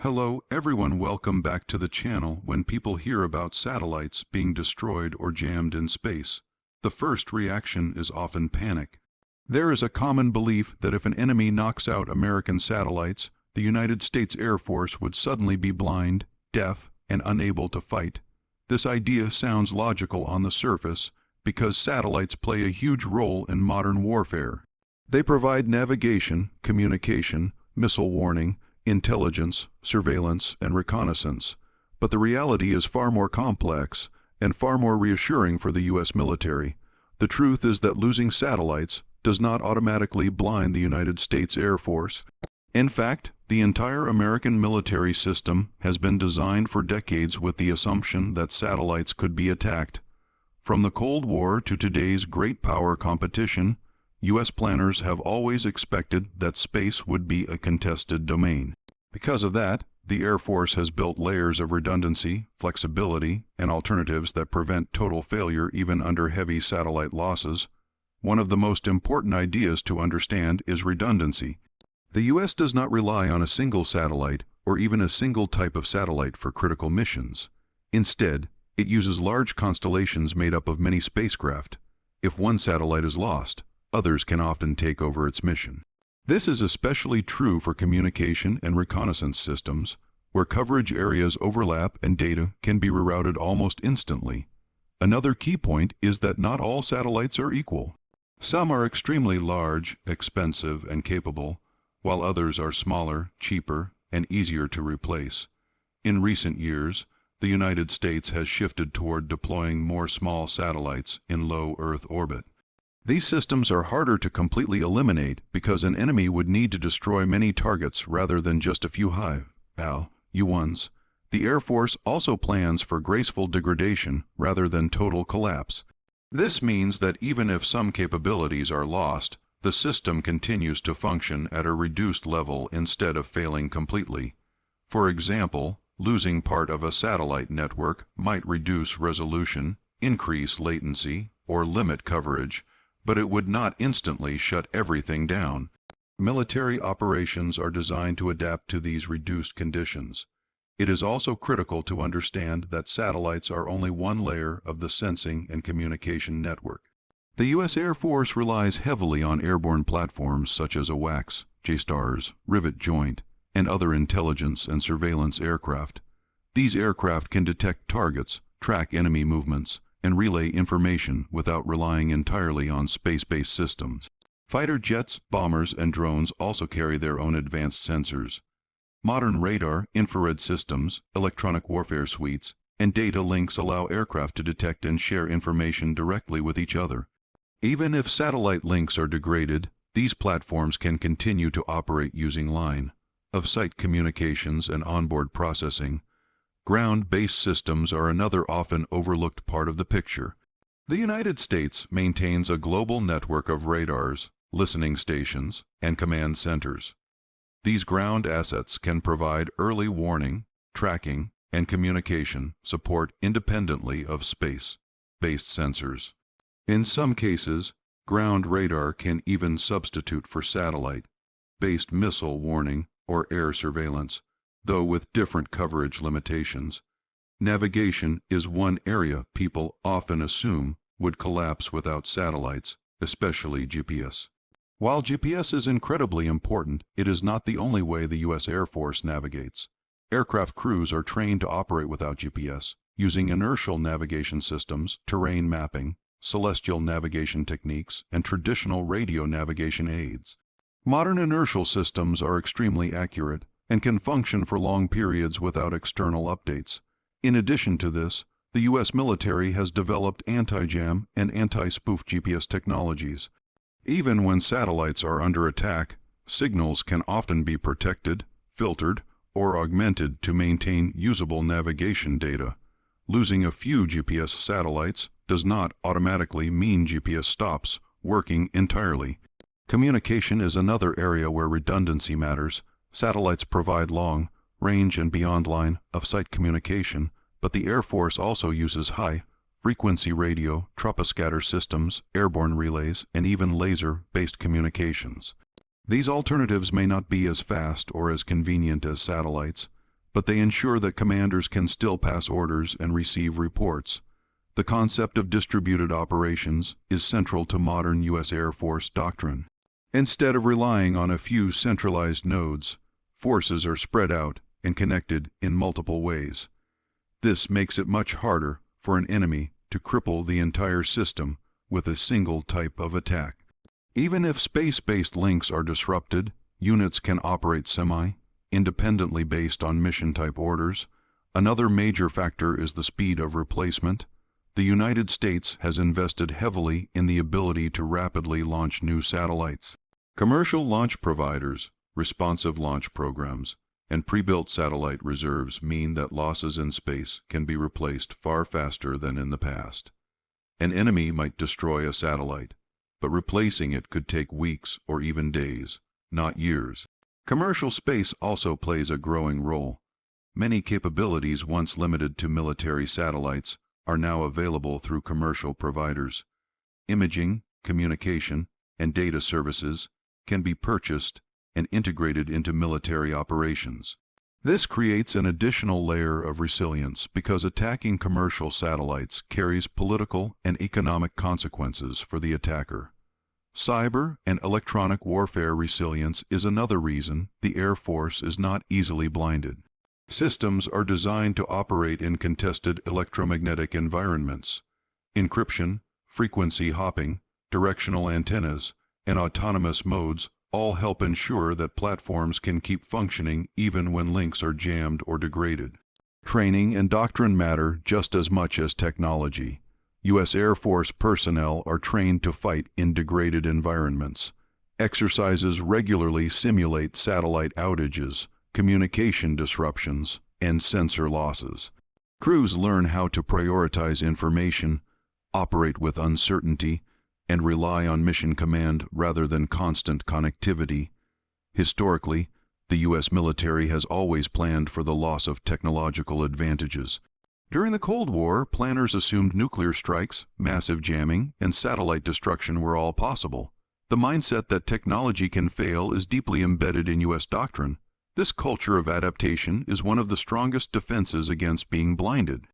Hello everyone, welcome back to the channel. When people hear about satellites being destroyed or jammed in space, the first reaction is often panic. There is a common belief that if an enemy knocks out American satellites, the United States Air Force would suddenly be blind, deaf, and unable to fight. This idea sounds logical on the surface because satellites play a huge role in modern warfare. They provide navigation, communication, missile warning, intelligence, surveillance, and reconnaissance. But the reality is far more complex and far more reassuring for the U.S. military. The truth is that losing satellites does not automatically blind the United States Air Force. In fact, the entire American military system has been designed for decades with the assumption that satellites could be attacked. From the Cold War to today's great power competition, U.S. planners have always expected that space would be a contested domain. Because of that, the Air Force has built layers of redundancy, flexibility, and alternatives that prevent total failure even under heavy satellite losses. One of the most important ideas to understand is redundancy. The U.S. does not rely on a single satellite or even a single type of satellite for critical missions. Instead, it uses large constellations made up of many spacecraft. If one satellite is lost, others can often take over its mission. This is especially true for communication and reconnaissance systems, where coverage areas overlap and data can be rerouted almost instantly. Another key point is that not all satellites are equal. Some are extremely large, expensive, and capable, while others are smaller, cheaper, and easier to replace. In recent years, the United States has shifted toward deploying more small satellites in low Earth orbit. These systems are harder to completely eliminate because an enemy would need to destroy many targets rather than just a few high-val U-1s. The Air Force also plans for graceful degradation rather than total collapse. This means that even if some capabilities are lost, the system continues to function at a reduced level instead of failing completely. For example, losing part of a satellite network might reduce resolution, increase latency, or limit coverage, but it would not instantly shut everything down. Military operations are designed to adapt to these reduced conditions. It is also critical to understand that satellites are only one layer of the sensing and communication network. The U.S. Air Force relies heavily on airborne platforms such as AWACS, JSTARS, Rivet Joint, and other intelligence and surveillance aircraft. These aircraft can detect targets, track enemy movements, and relay information without relying entirely on space-based systems. Fighter jets, bombers, and drones also carry their own advanced sensors. Modern radar, infrared systems, electronic warfare suites, and data links allow aircraft to detect and share information directly with each other. Even if satellite links are degraded, these platforms can continue to operate using line-of-sight communications and onboard processing. Ground-based systems are another often overlooked part of the picture. The United States maintains a global network of radars, listening stations, and command centers. These ground assets can provide early warning, tracking, and communication support independently of space-based sensors. In some cases, ground radar can even substitute for satellite-based missile warning or air surveillance, though with different coverage limitations. Navigation is one area people often assume would collapse without satellites, especially GPS. While GPS is incredibly important, it is not the only way the U.S. Air Force navigates. Aircraft crews are trained to operate without GPS, using inertial navigation systems, terrain mapping, celestial navigation techniques, and traditional radio navigation aids. Modern inertial systems are extremely accurate and can function for long periods without external updates. In addition to this, the U.S. military has developed anti-jam and anti-spoof GPS technologies. Even when satellites are under attack, signals can often be protected, filtered, or augmented to maintain usable navigation data. Losing a few GPS satellites does not automatically mean GPS stops working entirely. Communication is another area where redundancy matters. Satellites provide long, range, and beyond line-of-sight communication, but the Air Force also uses high-frequency radio, troposcatter systems, airborne relays, and even laser-based communications. These alternatives may not be as fast or as convenient as satellites, but they ensure that commanders can still pass orders and receive reports. The concept of distributed operations is central to modern U.S. Air Force doctrine. Instead of relying on a few centralized nodes, forces are spread out and connected in multiple ways. This makes it much harder for an enemy to cripple the entire system with a single type of attack. Even if space-based links are disrupted, units can operate independently based on mission-type orders. Another major factor is the speed of replacement. The United States has invested heavily in the ability to rapidly launch new satellites. Commercial launch providers, responsive launch programs, and pre-built satellite reserves mean that losses in space can be replaced far faster than in the past. An enemy might destroy a satellite, but replacing it could take weeks or even days, not years. Commercial space also plays a growing role. Many capabilities once limited to military satellites are now available through commercial providers. Imaging, communication, and data services can be purchased and integrated into military operations. This creates an additional layer of resilience because attacking commercial satellites carries political and economic consequences for the attacker. Cyber and electronic warfare resilience is another reason the Air Force is not easily blinded. Systems are designed to operate in contested electromagnetic environments. Encryption, frequency hopping, directional antennas, and autonomous modes all help ensure that platforms can keep functioning even when links are jammed or degraded. Training and doctrine matter just as much as technology. U.S. Air Force personnel are trained to fight in degraded environments. Exercises regularly simulate satellite outages, communication disruptions, and sensor losses. Crews learn how to prioritize information, operate with uncertainty, and rely on mission command rather than constant connectivity. Historically, the U.S. military has always planned for the loss of technological advantages. During the Cold War, planners assumed nuclear strikes, massive jamming, and satellite destruction were all possible. The mindset that technology can fail is deeply embedded in U.S. doctrine. This culture of adaptation is one of the strongest defenses against being blinded.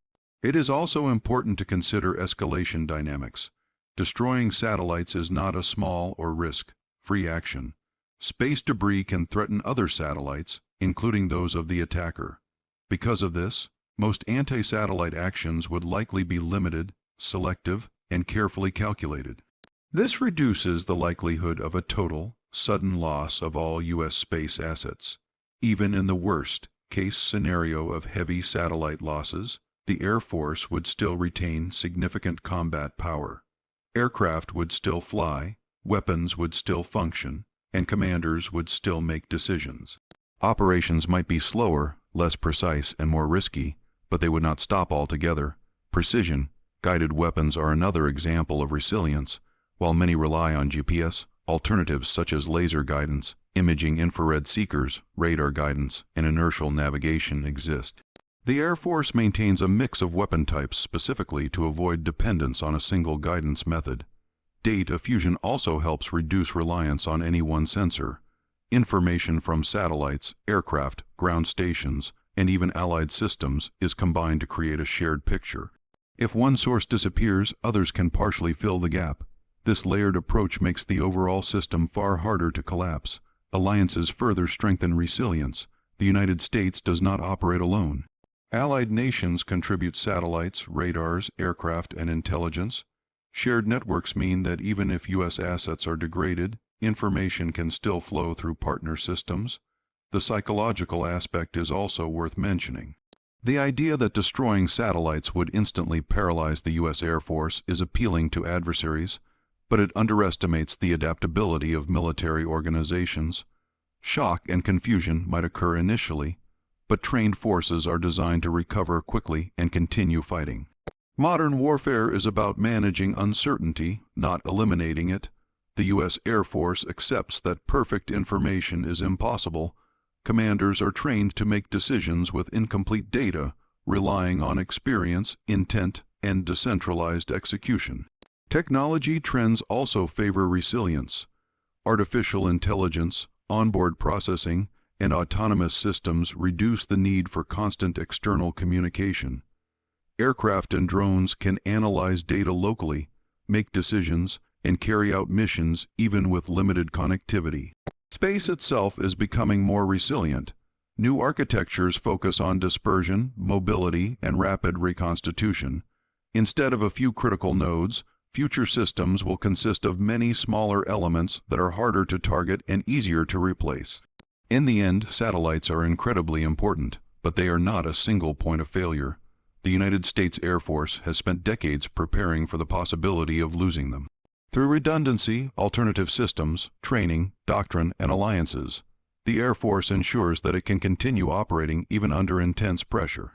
It is also important to consider escalation dynamics. Destroying satellites is not a small or risk-free action. Space debris can threaten other satellites, including those of the attacker. Because of this, most anti-satellite actions would likely be limited, selective, and carefully calculated. This reduces the likelihood of a total, sudden loss of all U.S. space assets. Even in the worst-case scenario of heavy satellite losses, the Air Force would still retain significant combat power. Aircraft would still fly, weapons would still function, and commanders would still make decisions. Operations might be slower, less precise, and more risky, but they would not stop altogether. Precision, guided weapons are another example of resilience. While many rely on GPS, alternatives such as laser guidance, imaging infrared seekers, radar guidance, and inertial navigation exist. The Air Force maintains a mix of weapon types specifically to avoid dependence on a single guidance method. Data fusion also helps reduce reliance on any one sensor. Information from satellites, aircraft, ground stations, and even allied systems is combined to create a shared picture. If one source disappears, others can partially fill the gap. This layered approach makes the overall system far harder to collapse. Alliances further strengthen resilience. The United States does not operate alone. Allied nations contribute satellites, radars, aircraft, and intelligence. Shared networks mean that even if U.S. assets are degraded, information can still flow through partner systems. The psychological aspect is also worth mentioning. The idea that destroying satellites would instantly paralyze the U.S. Air Force is appealing to adversaries, but it underestimates the adaptability of military organizations. Shock and confusion might occur initially, but trained forces are designed to recover quickly and continue fighting. Modern warfare is about managing uncertainty, not eliminating it. The U.S. Air Force accepts that perfect information is impossible. Commanders are trained to make decisions with incomplete data, relying on experience, intent, and decentralized execution. Technology trends also favor resilience. Artificial intelligence, onboard processing, and autonomous systems reduce the need for constant external communication. Aircraft and drones can analyze data locally, make decisions, and carry out missions even with limited connectivity. Space itself is becoming more resilient. New architectures focus on dispersion, mobility, and rapid reconstitution. Instead of a few critical nodes, future systems will consist of many smaller elements that are harder to target and easier to replace. In the end, satellites are incredibly important, but they are not a single point of failure. The United States Air Force has spent decades preparing for the possibility of losing them. Through redundancy, alternative systems, training, doctrine, and alliances, the Air Force ensures that it can continue operating even under intense pressure.